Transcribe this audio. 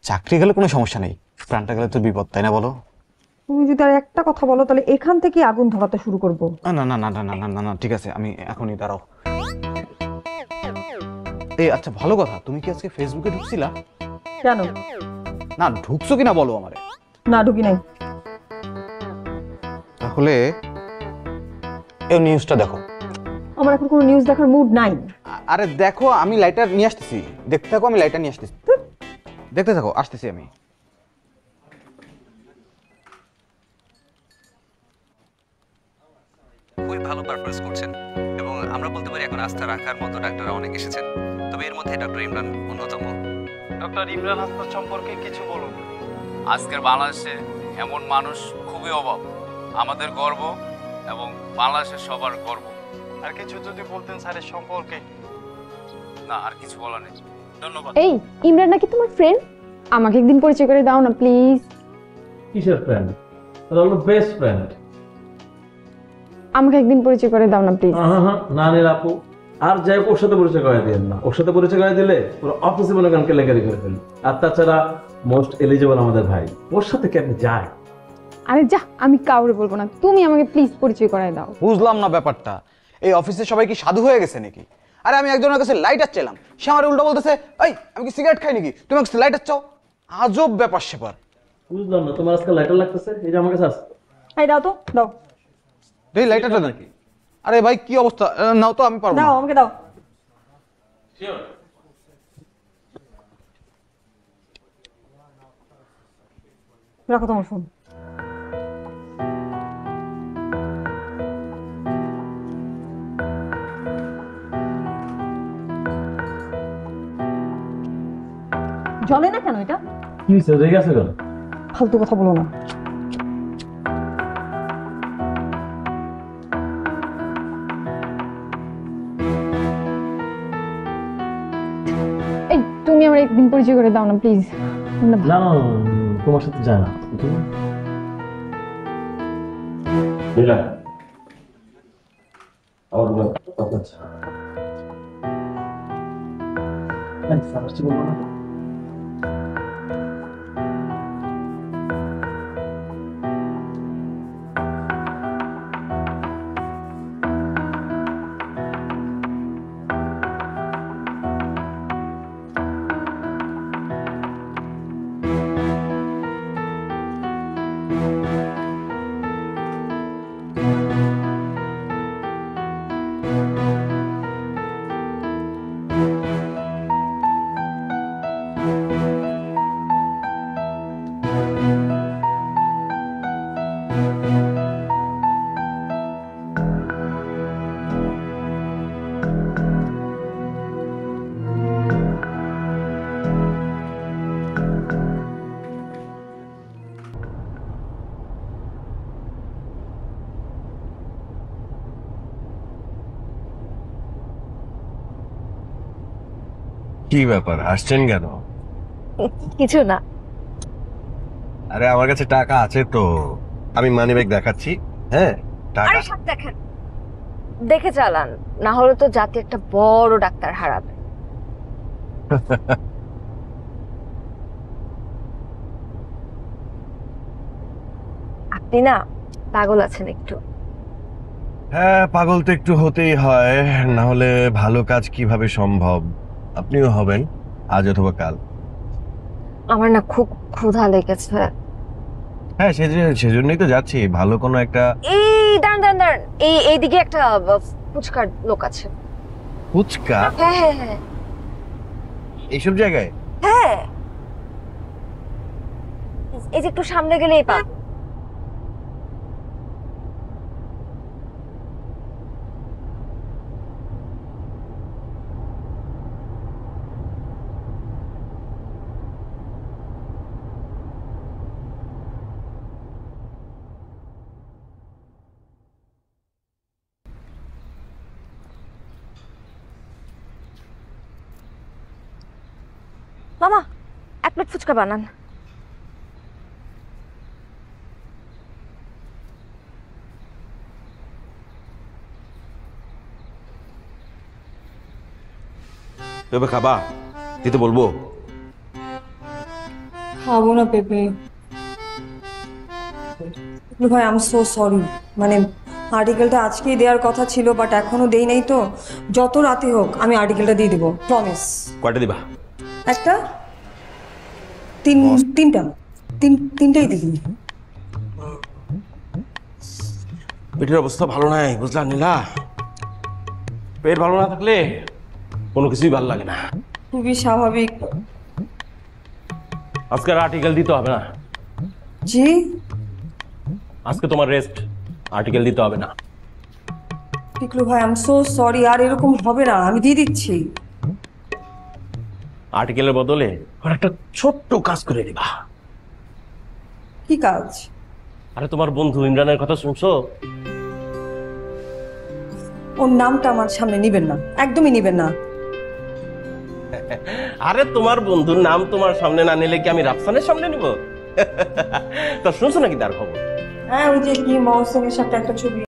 চাকরি গেলে কোনো সমস্যা নেই, প্রাণটা গেলে তো বিপদ, তাই না বলো? তুমি যদি আর একটা কথা বলো তাহলে এখান থেকে আগুন ধরাতে শুরু করব। না না না না না না না না না, ঠিক আছে, আমি এখনই, দাঁড়াও। এই আচ্ছা, ভালো কথা, তুমি কি আজকে ফেসবুকে ঢুকছিলা? কেন? না ঢুকছো কিনা বলো আমারে। না, ঢুকি নাই। তাহলে এই নিউজটা দেখো। আমার এখন কোনো নিউজ দেখার মুড নাই। আরে দেখো, আমি লাইটার নিয়ে আসতেছি, দেখতে থাকো, আমি লাইটার নিয়ে আসতেছি, দেখতে থাকো, আসতেছি আমি। খুবই ভালো পারফরমেন্স করছেন এবং আমরা বলতে পারি এখন আস্থা রাখার মতো ডাক্তাররা অনেক এসেছেন, তবে এর মধ্যে ডক্টর ইমরান অন্যতম। ডক্টর ইমরান হাসপাতাল সম্পর্কে কিছু বলুন। আজকের বাংলাদেশে এমন মানুষ খুবই অভাব, আমাদের গর্ব এবং বাংলাদেশের সবার গর্ব। আর কিছু যদি বলতেন স্যারের সম্পর্কে। না, আর কিছু বলার নেই, ধন্যবাদ। এই ইমরান নাকি তোমার ফ্রেন্ড? আমাকে একদিন পরিচয় করে দাও না প্লিজ। কিসের ফ্রেন্ড? ওটা হলো বেস্ট ফ্রেন্ড। আমাকে একদিন পরিচয় করে দাও না প্লিজ। না নীল আপু, আর যাই হোক ওর সাথে পরিচয় করে দিয়েন না। ওর সাথে পরিচয় করে দিলে পুরো অফিসে মনে করেন কেলেঙ্কারি করে ফেলি। আর তাছাড়া মোস্ট এলিজিবল আমাদের ভাই, ওর সাথে কেমন যায়? আরে যা, আমি কাউরে বলবো না, তুমি আমাকে প্লিজ পরিচয় করায় দাও। বুঝলাম না ব্যাপারটা, এই অফিসে সবাই কি সাধু হয়ে গেছে নাকি? আরে আমি একজনের কাছে লাইটার চাইলাম, সে আমার উল্টো বলতেছে, এই আমি কি সিগারেট খাই নাকি, তুমি আমাকে লাইটার চাও? আজব ব্যাপার সেপার। বুঝলাম না, তোমার আজকে লাইটার লাগতেছে, এই যে আমার কাছে আছে। এই দাও তো, দাও এই লাইটারটা নাকি? আরে ভাই কি অবস্থা, নাও তো, আমি পারবো না। দাও, আমাকে দাও। রাখো তোমার ফোন। জ্বলে না কেন এটা? কি হয়েছে, রেগে আছে কেন? ফালতু কথা বলো না। এই তুমি আমার একদিন পরিচয় করে দাও না প্লিজ। না না না, তোমার সাথে যায় না। বলবো না। কি ব্যাপার, আসছেন কেন? কিছু না। আরে আমার কাছে টাকা আছে তো, আমি মানিব্যাগ দেখাচ্ছি। হ্যাঁ টাকা। আরে সব দেখেন, দেখে চালান, না হলে তো জাতি একটা বড় ডাক্তার হারাবে। আপনি না পাগল আছেন একটু। হ্যাঁ পাগল তো একটু হতেই হয়, না হলে ভালো কাজ কিভাবে সম্ভব? আপনিও হবেন আজ অথবা কাল। আমার না খুব ক্ষুধা লেগেছে। হ্যাঁ সেজন্যই তো যাচ্ছি, ভালো কোনো একটা। এই দাঁড়ান দাঁড়ান দাঁড়ান, এইদিকে একটা ফুচকার লোক আছে। ফুচকা? হ্যাঁ হ্যাঁ হ্যাঁ এইসব জায়গায়? হ্যাঁ, এই যে একটু সামনে গেলেই পা। মামা, এক প্লেট ফুচকা বানান। তবে খাবা দিতে বলবো? খাবো না পেঁপে। ভাই আই এম সো সরি, মানে আর্টিকেলটা আজকেই দেওয়ার কথা ছিল, বাট এখনো দেই নাই। তো যত রাতে হোক আমি আর্টিকেলটা দিয়ে দিব, প্রমিস। কয়টা দিবা? একটা তিনটাই দিবি। পেটের অবস্থা ভালো নাই, বুঝলা নীলা? পেট ভালো না থাকলে কোনো কিছুই ভালো লাগে না। খুবই স্বাভাবিক। আজকে আর্টিকেল দিতে হবে না। জি আজকে তোমার রেস্ট, আর্টিকেল দিতে হবে না। পিকলু ভাই আই এম সো সরি, আর এরকম হবে না, আমি দিয়ে দিচ্ছি। আর্টিকেলের বদলে আর একটা ছোট্ট কাজ করে দিবা। কি কাজ? আরে তোমার বন্ধু ইমরানের কথা শুনছো? ওর নামটা আমার সামনে নিবেন না, একদমই নিবেন না। আরে তোমার বন্ধুর নাম তোমার সামনে না নিলে কি আমি রাফসানের সামনে নিব? তা শুনছো নাকি তার খবর? হ্যাঁ, ওই যে কি মৌসুমের সাথে একটা ছবি